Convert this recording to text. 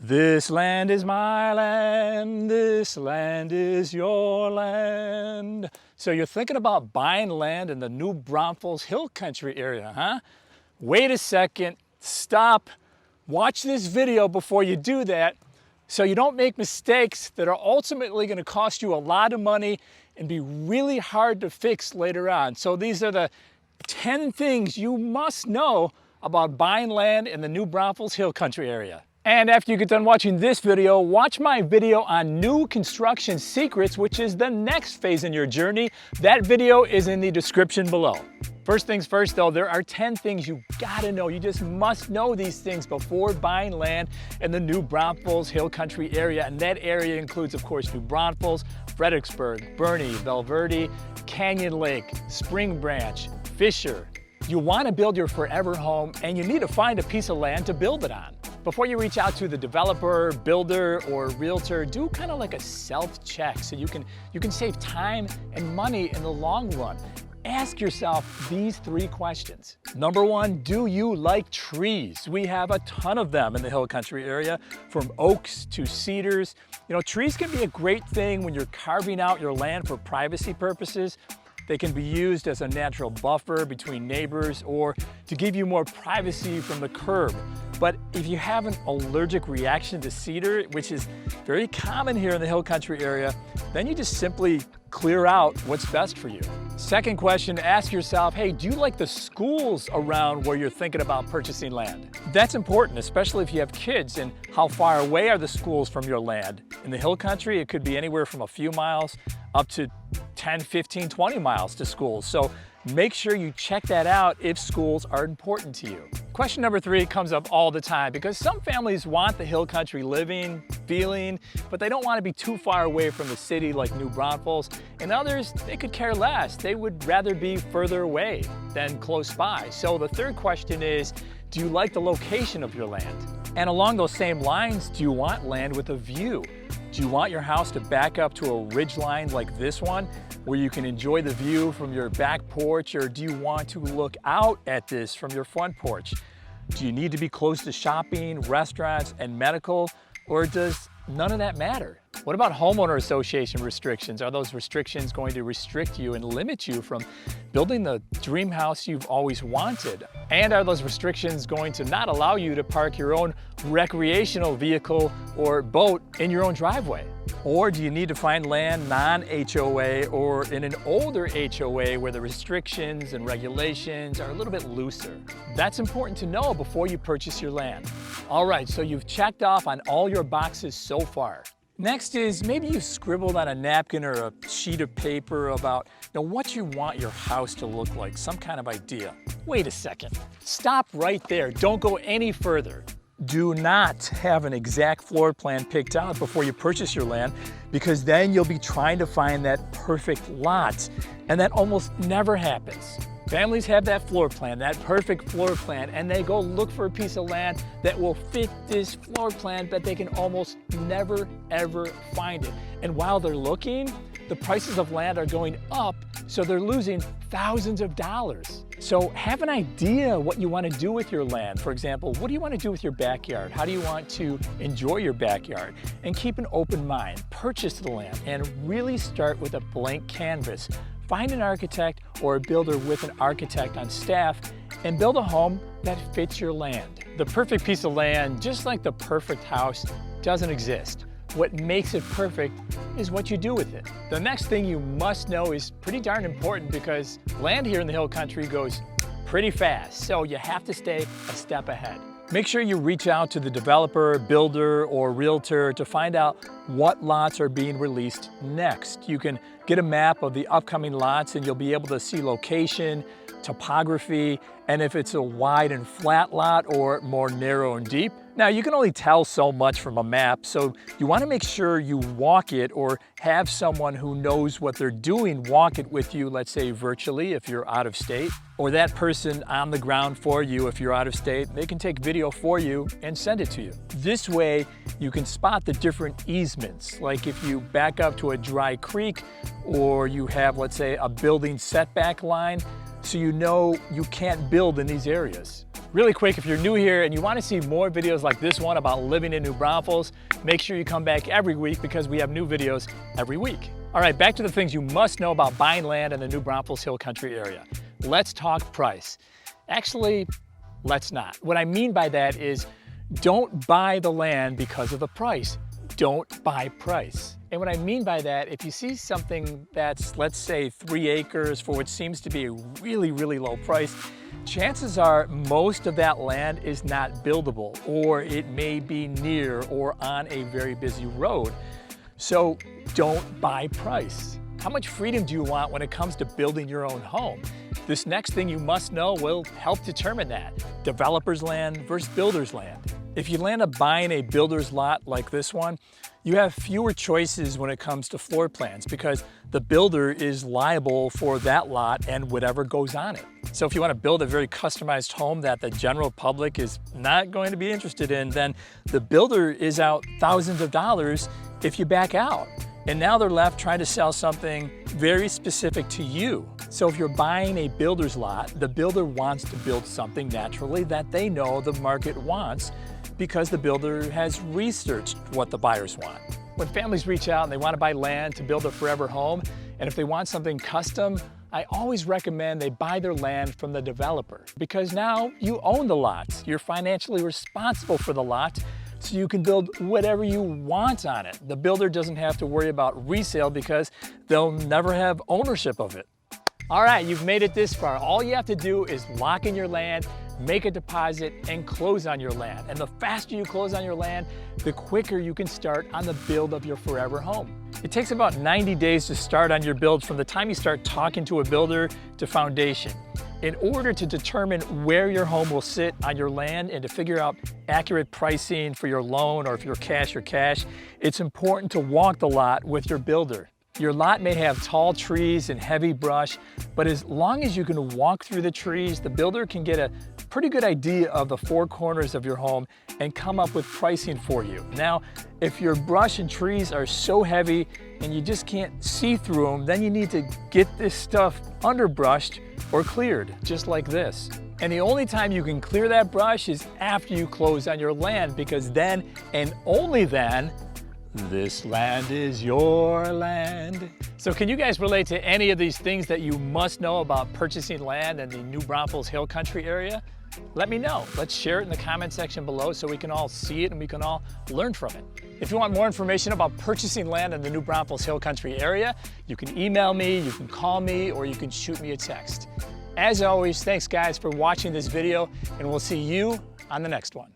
This land is my land, this land is your land. So you're thinking about buying land in the new Braunfels Hill Country area, huh? Wait a second, stop, watch this video before you do that so you don't make mistakes that are ultimately going to cost you a lot of money and be really hard to fix later on. So these are the 10 things you must know about buying land in the new Braunfels Hill Country area. And after you get done watching this video, watch my video on new construction secrets, which is the next phase in your journey. That video is in the description below. First things first though, there are 10 things you gotta know. You just must know these things before buying land in the new Braunfels Hill Country area. And that area includes, of course, New Braunfels, Fredericksburg, Bernie, Belverde, Canyon Lake, Spring Branch, Fisher. You wanna build your forever home and you need to find a piece of land to build it on. Before you reach out to the developer, builder, or realtor, do kind of like a self-check so you can save time and money in the long run. Ask yourself these 3 questions. Number 1, do you like trees? We have a ton of them in the Hill Country area, from oaks to cedars. You know, trees can be a great thing when you're carving out your land for privacy purposes. They can be used as a natural buffer between neighbors or to give you more privacy from the curb. But if you have an allergic reaction to cedar, which is very common here in the Hill Country area, then you just simply clear out what's best for you. Second question, ask yourself, hey, do you like the schools around where you're thinking about purchasing land? That's important, especially if you have kids, and how far away are the schools from your land? In the Hill Country, it could be anywhere from a few miles up to 10, 15, 20 miles to schools. So make sure you check that out if schools are important to you. Question number 3 comes up all the time because some families want the Hill Country living, feeling, but they don't want to be too far away from the city like New Braunfels. And others, they could care less. They would rather be further away than close by. So the third question is, do you like the location of your land? And along those same lines, do you want land with a view? Do you want your house to back up to a ridge line like this one, where you can enjoy the view from your back porch, or do you want to look out at this from your front porch? Do you need to be close to shopping, restaurants, and medical, or does none of that matter? What about homeowner association restrictions? Are those restrictions going to restrict you and limit you from building the dream house you've always wanted? And are those restrictions going to not allow you to park your own recreational vehicle or boat in your own driveway? Or do you need to find land non-HOA or in an older HOA where the restrictions and regulations are a little bit looser? That's important to know before you purchase your land. All right, so you've checked off on all your boxes so far. Next is maybe you scribbled on a napkin or a sheet of paper about what you want your house to look like, some kind of idea. Wait a second, stop right there, don't go any further. Do not have an exact floor plan picked out before you purchase your land, because then you'll be trying to find that perfect lot, and that almost never happens. Families have that floor plan, that perfect floor plan, and they go look for a piece of land that will fit this floor plan, but they can almost never, ever find it. And while they're looking, the prices of land are going up, so they're losing thousands of dollars. So have an idea what you want to do with your land. For example, what do you want to do with your backyard? How do you want to enjoy your backyard? And keep an open mind. Purchase the land and really start with a blank canvas. Find an architect or a builder with an architect on staff and build a home that fits your land. The perfect piece of land, just like the perfect house, doesn't exist. What makes it perfect is what you do with it. The next thing you must know is pretty darn important because land here in the Hill Country goes pretty fast, so you have to stay a step ahead. Make sure you reach out to the developer, builder, or realtor to find out what lots are being released next. You can get a map of the upcoming lots and you'll be able to see location, topography, and if it's a wide and flat lot or more narrow and deep. Now, you can only tell so much from a map, so you want to make sure you walk it or have someone who knows what they're doing walk it with you, let's say virtually if you're out of state, or that person on the ground for you if you're out of state. They can take video for you and send it to you. This way, you can spot the different easements, like if you back up to a dry creek or you have, let's say, a building setback line. so you know you can't build in these areas. Really quick, if you're new here and you want to see more videos like this one about living in New Braunfels, make sure you come back every week because we have new videos every week. All right, back to the things you must know about buying land in the New Braunfels Hill Country area. Let's talk price. Actually, let's not. What I mean by that is don't buy the land because of the price. Don't buy price. And what I mean by that, if you see something that's, let's say, 3 acres for what seems to be a really, really low price, chances are most of that land is not buildable, or it may be near or on a very busy road. So don't buy price. How much freedom do you want when it comes to building your own home? This next thing you must know will help determine that. Developer's land versus builder's land. If you land up buying a builder's lot like this one, you have fewer choices when it comes to floor plans because the builder is liable for that lot and whatever goes on it. So if you want to build a very customized home that the general public is not going to be interested in, then the builder is out thousands of dollars if you back out. And now they're left trying to sell something very specific to you. So if you're buying a builder's lot, the builder wants to build something naturally that they know the market wants because the builder has researched what the buyers want. When families reach out and they want to buy land to build a forever home, and if they want something custom, I always recommend they buy their land from the developer because now you own the lot. You're financially responsible for the lot, so you can build whatever you want on it. The builder doesn't have to worry about resale because they'll never have ownership of it. All right, you've made it this far. All you have to do is lock in your land, make a deposit, and close on your land. And the faster you close on your land, the quicker you can start on the build of your forever home. It takes about 90 days to start on your build from the time you start talking to a builder to foundation. In order to determine where your home will sit on your land and to figure out accurate pricing for your loan or if you're cash, it's important to walk the lot with your builder. Your lot may have tall trees and heavy brush, but as long as you can walk through the trees, the builder can get a pretty good idea of the 4 corners of your home and come up with pricing for you. Now, if your brush and trees are so heavy and you just can't see through them, then you need to get this stuff underbrushed or cleared, just like this. And the only time you can clear that brush is after you close on your land, because then and only then, this land is your land. So can you guys relate to any of these things that you must know about purchasing land in the New Braunfels Hill Country area? Let me know. Let's share it in the comment section below so we can all see it and we can all learn from it. If you want more information about purchasing land in the New Braunfels Hill Country area, you can email me, you can call me, or you can shoot me a text. As always, thanks guys for watching this video, and we'll see you on the next one.